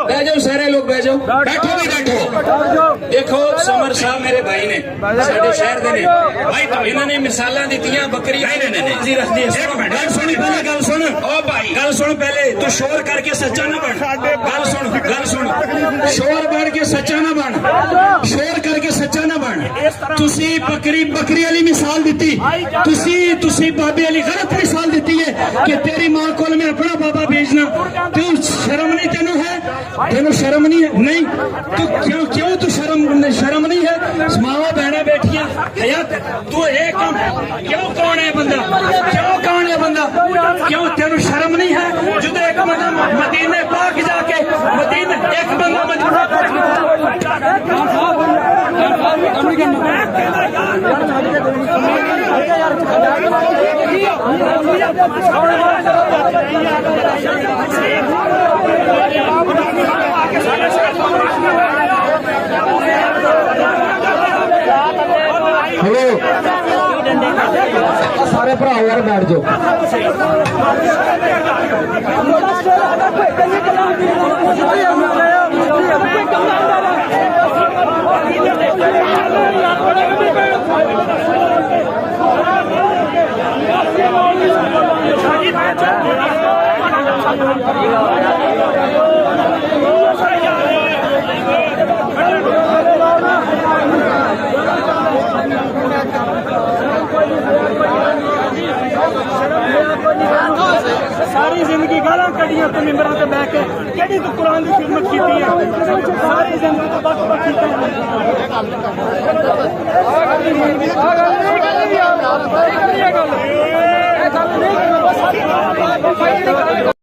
बह जाओ सारे लोग बह जाओ, बैठो भी बैठो। देखो समर साहब मेरे भाई ने साडे शहर दे ने भाई, तो इन्होंने मिसालां दित्तियां बकरियां नहीं रख दी। गल सुन पहले, गल सुन ओ भाई, गल सुन पहले। तू शोर करके सच्चा ना बन। गल सुन, गल सुन। शोर बढ़ के सच्चा ना बन, शोर करके सच्चा ना बन। तुसी बकरी वाली मिसाल दी, तुसी बाबे वाली गलत मिसाल दी है कि तेरी मां को मैं अपना बाबा भेजना। तू शर्म नहीं, तेनू है, तेनू शर्म नहीं है? नहीं तू क्यों तू शर्म नहीं है? मावा बहना बैठिया हयात, तू एक क्यों? कौन है बंदा? क्यों कौन है बंदा? क्यों तेनू शर्म नहीं है? जो एक बंदा मदीने पाक जाके मदीने एक बंदा हेलो सारे भरा यार बैठ जाओ। सारी जिंदगी गालां कढ़ियां ते मिंबरां ते बैठ के केड़ी तू कुरान दी खिदमत कीती है? सारी जिंदगी तो बस कीता।